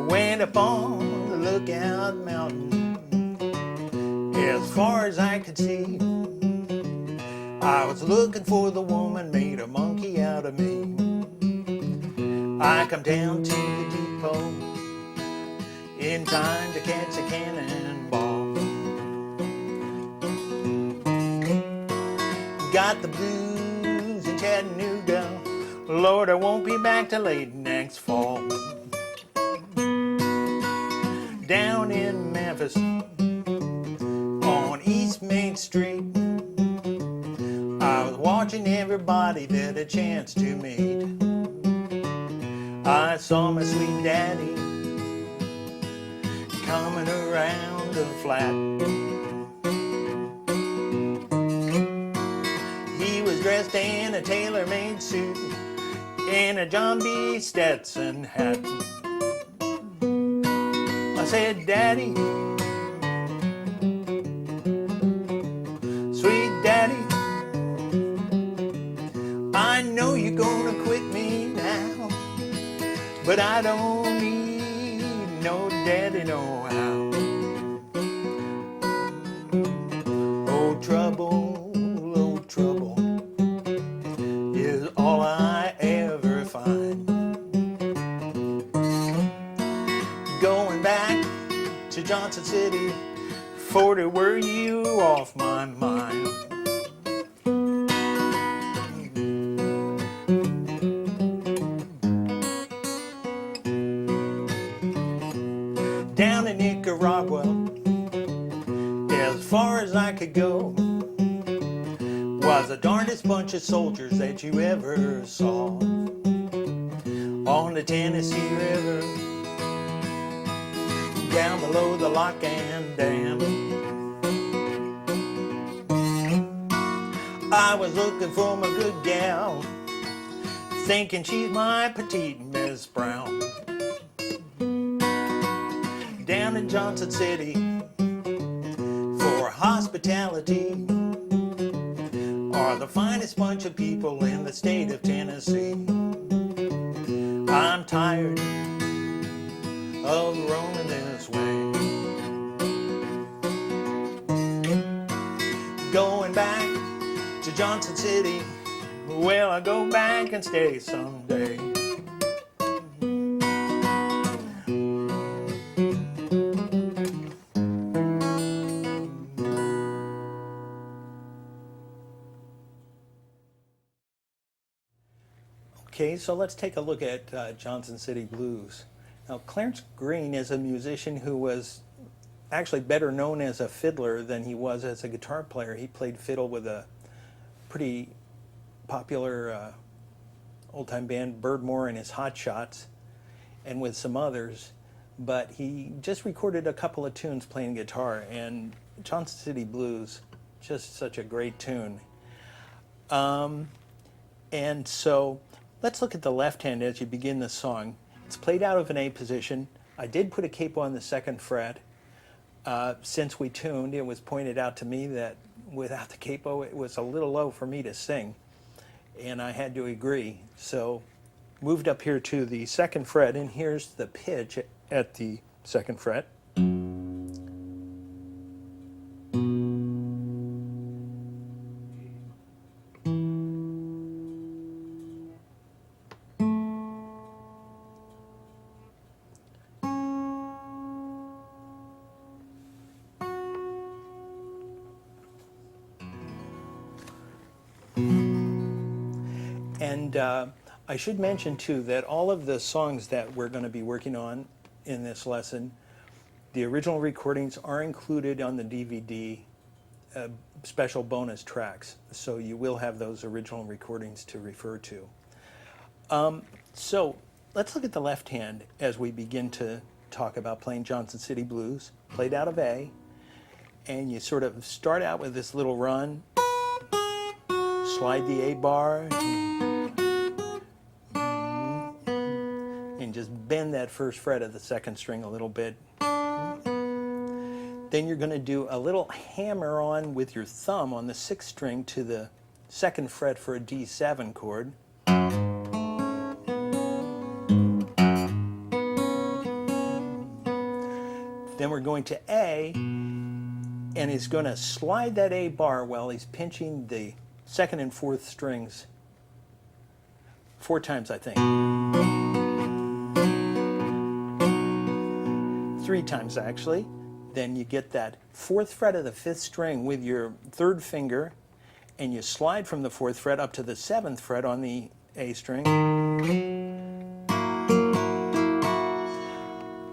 Went up on the Lookout Mountain, as far as I could see. I was looking for the woman made a monkey out of me. I come down to the depot in time to catch a cannonball. Got the blues in Chattanooga. Lord, I won't be back till late next fall. Down in Memphis on East Main Street, I was watching everybody that a chance to meet. I saw my sweet daddy coming around the flat. He was dressed in a tailor-made suit and a John B. Stetson hat. I said, Daddy, sweet daddy, I know you're gonna quit me now, but I don't need no daddy no how. Oh trouble is all I ever find. Going back to Johnson City, 40 were you off my mind. Down in Nicaragua, as far as I could go, was the darndest bunch of soldiers that you ever saw. On the Tennessee River, down below the lock and dam, I was looking for my good gal, thinking she's my petite Miss Brown. Down in Johnson City for hospitality are the finest bunch of people in the state of Tennessee. I'm tired of roaming this way, going back to Johnson City. Well, I'll go back and stay someday. Okay, so let's take a look at Johnson City Blues. Now, Clarence Green is a musician who was actually better known as a fiddler than he was as a guitar player. He played fiddle with a pretty popular old-time band, Birdmore and his Hot Shots, and with some others, but he just recorded a couple of tunes playing guitar, and Johnson City Blues, just such a great tune. And so let's look at the left hand as you begin the song. It's played out of an A position. I did put a capo on the 2nd fret. Since we tuned, it was pointed out to me that without the capo, it was a little low for me to sing, and I had to agree. So moved up here to the 2nd fret, and here's the pitch at the 2nd fret. And I should mention too that all of the songs that we're going to be working on in this lesson, the original recordings are included on the DVD special bonus tracks, so you will have those original recordings to refer to. So let's look at the left hand as we begin to talk about playing Johnson City Blues, played out of A, and you sort of start out with this little run, slide the A bar, and just bend that 1st fret of the 2nd string a little bit. Then you're going to do a little hammer on with your thumb on the 6th string to the 2nd fret for a D7 chord. we're going to A, and he's going to slide that A bar while he's pinching the second and fourth strings 4 times, I think. 3 times, actually. Then you get that 4th fret of the 5th string with your 3rd finger, and you slide from the 4th fret up to the 7th fret on the A string.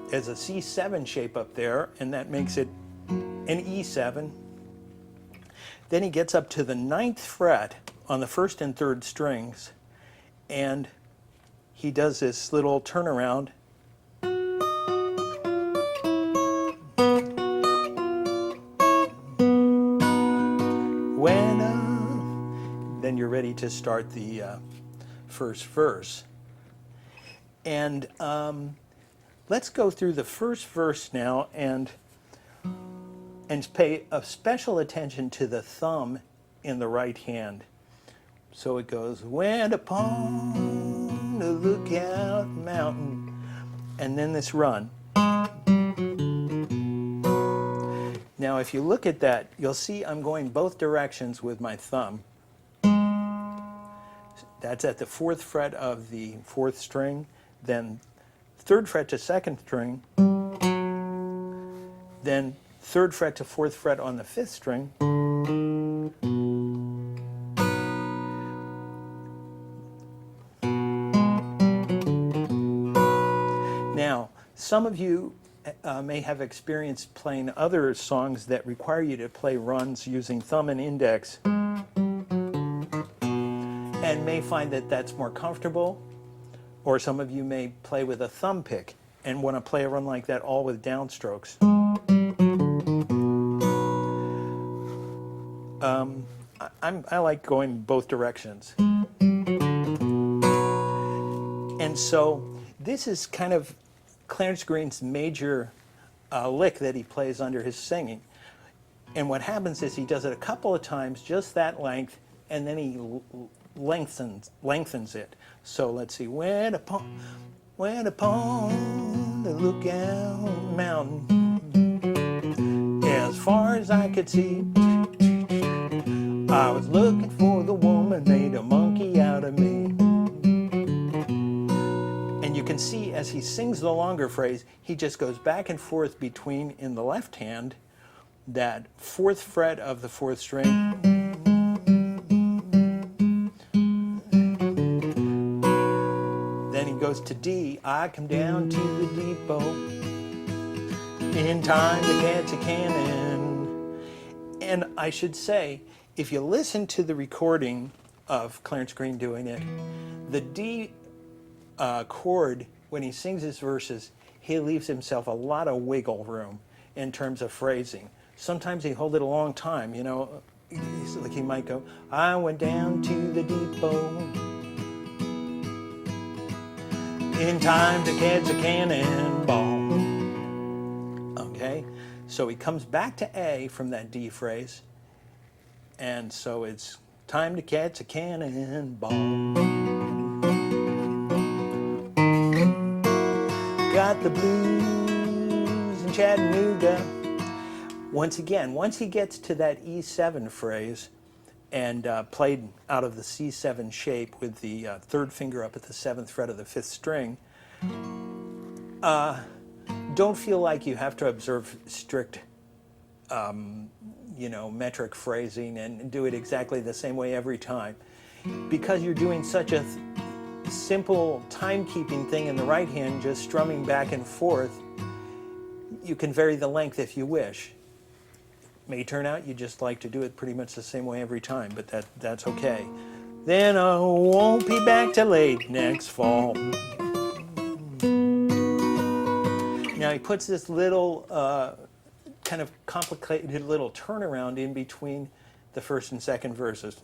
There's a C7 shape up there, and that makes it an E7. Then he gets up to the 9th fret on the 1st and 3rd strings, and he does this little turnaround. Then you're ready to start the first verse. And let's go through the first verse now and pay a special attention to the thumb in the right hand. So it goes, went upon the lookout mountain, and then this run. Now if you look at that, you'll see I'm going both directions with my thumb. That's at the 4th fret of the 4th string, then 3rd fret to 2nd string, then 3rd fret to 4th fret on the 5th string, now some of you may have experience playing other songs that require you to play runs using thumb and index, and may find that that's more comfortable, or some of you may play with a thumb pick and want to play a run like that all with downstrokes. I like going both directions. And so this is kind of Clarence Green's major lick that he plays under his singing. And what happens is he does it a couple of times, just that length, and then he lengthens it. So let's see. Went upon the lookout mountain, as far as I could see, I was looking for the woman made a monkey out of me. And you can see as he sings the longer phrase, he just goes back and forth between, in the left hand, that 4th fret of the 4th string, goes to D. I come down to the depot in time to catch a cannon. And I should say, if you listen to the recording of Clarence Green doing it, the D chord, when he sings his verses, he leaves himself a lot of wiggle room in terms of phrasing. Sometimes he holds it a long time, you know. Like he might go, I went down to the depot in time to catch a cannonball. Okay, so he comes back to A from that D phrase, and so it's time to catch a cannonball. Got the blues in Chattanooga. Once again, once he gets to that E7 phrase, and played out of the C7 shape with the 3rd finger up at the 7th fret of the 5th string, don't feel like you have to observe strict, metric phrasing and do it exactly the same way every time. Because you're doing such a simple timekeeping thing in the right hand, just strumming back and forth, you can vary the length if you wish. May turn out you just like to do it pretty much the same way every time, but that's okay. Then I won't be back till late next fall. Now he puts this little kind of complicated little turnaround in between the 1st and 2nd verses.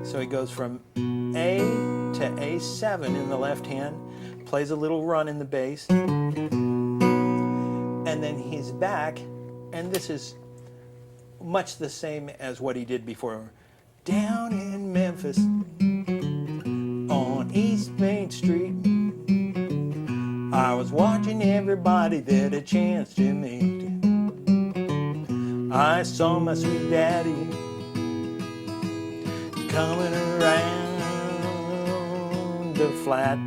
So he goes from A to A7 in the left hand, plays a little run in the bass, and then he's back, and this is much the same as what he did before. Down in Memphis, on East Main Street, I was watching everybody that a chance to meet. I saw my sweet daddy coming around the flat.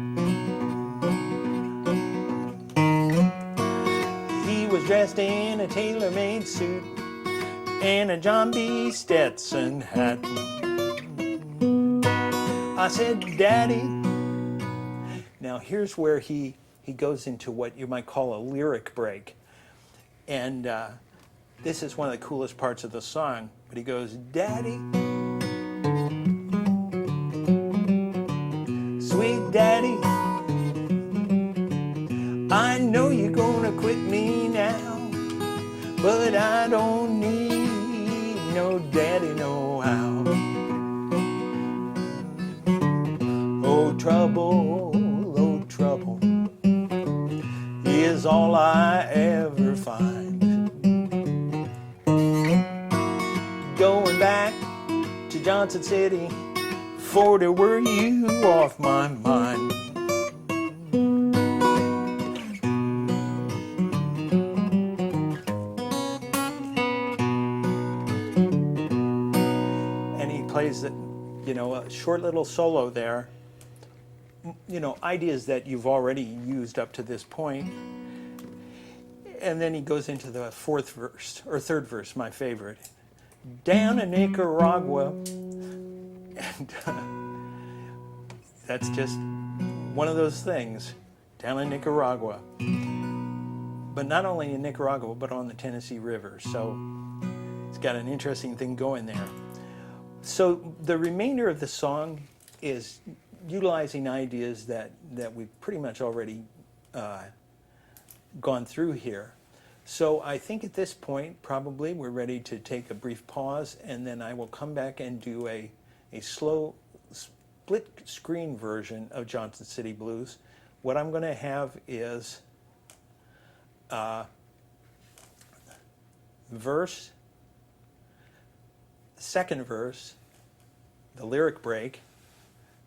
He was dressed in a tailor-made suit and a John B. Stetson hat. I said, Daddy. Now here's where he goes into what you might call a lyric break. And this is one of the coolest parts of the song. But he goes, Daddy, sweet daddy, I know you're gonna quit me now, but I don't need no daddy no how. Oh trouble is all I ever find. Going back to Johnson City, 40 were you off my mind. And he plays a short little solo there. Ideas that you've already used up to this point. And then he goes into the third verse, my favorite. Down in Nicaragua, and that's just one of those things, down in Nicaragua. But not only in Nicaragua, but on the Tennessee River. So it's got an interesting thing going there. So the remainder of the song is utilizing ideas that we've pretty much already gone through here. So I think at this point, probably we're ready to take a brief pause, and then I will come back and do a slow split screen version of Johnson City Blues. What I'm going to have is verse, second verse, the lyric break,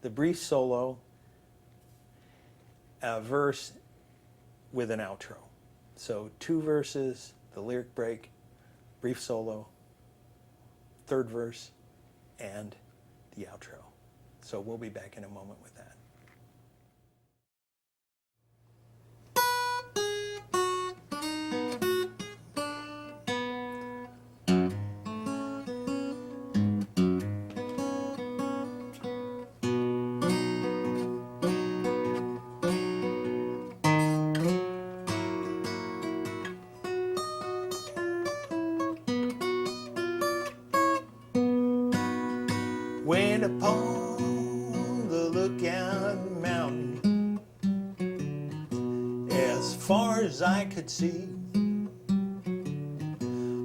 the brief solo, a verse with an outro. So 2 verses, the lyric break, brief solo, third verse, and the outro. So we'll be back in a moment with that. Went upon the Lookout Mountain, as far as I could see.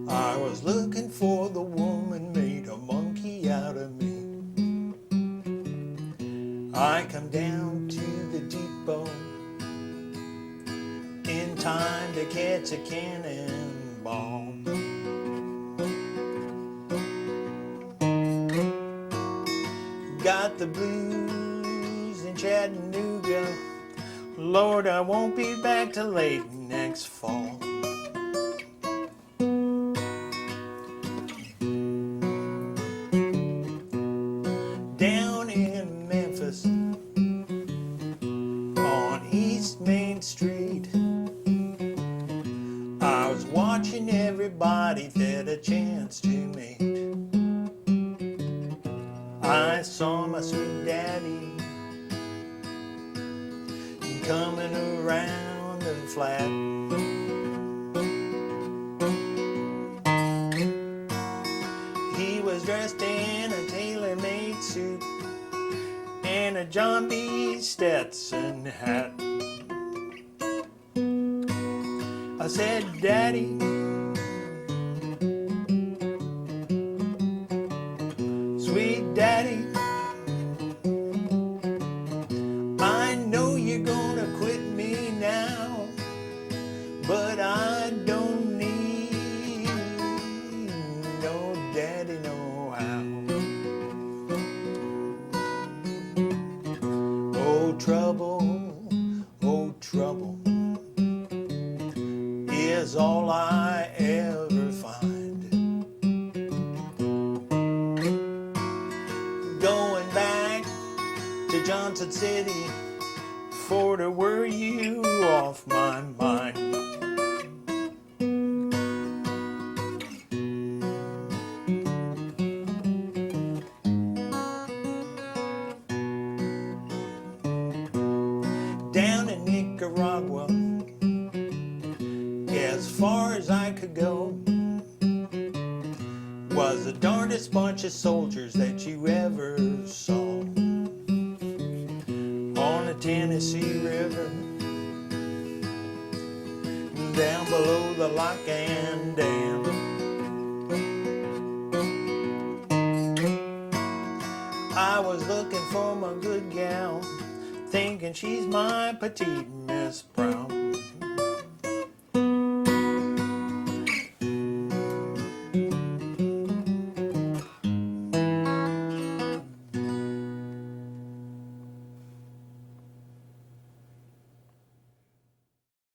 I was looking for the woman made a monkey out of me. I come down to the depot in time to catch a cannonball. Got the blues in Chattanooga. Lord, I won't be back till late next fall. Down in Memphis, on East Main Street, I was watching everybody that a chance to meet. I saw my sweet daddy coming around the flat. He was dressed in a tailor-made suit and a John B. Stetson hat. I said, Daddy, sweet daddy, I know you're gonna quit me now, but I don't need no daddy no how. Oh trouble was all I ever find. Going back to Johnson City for to worry you off my mind. Down in Nicaragua, as far as I could go, was the darndest bunch of soldiers that you ever saw. On the Tennessee River, down below the lock and dam. I was looking for my good gal, thinking she's my petite Miss Brown.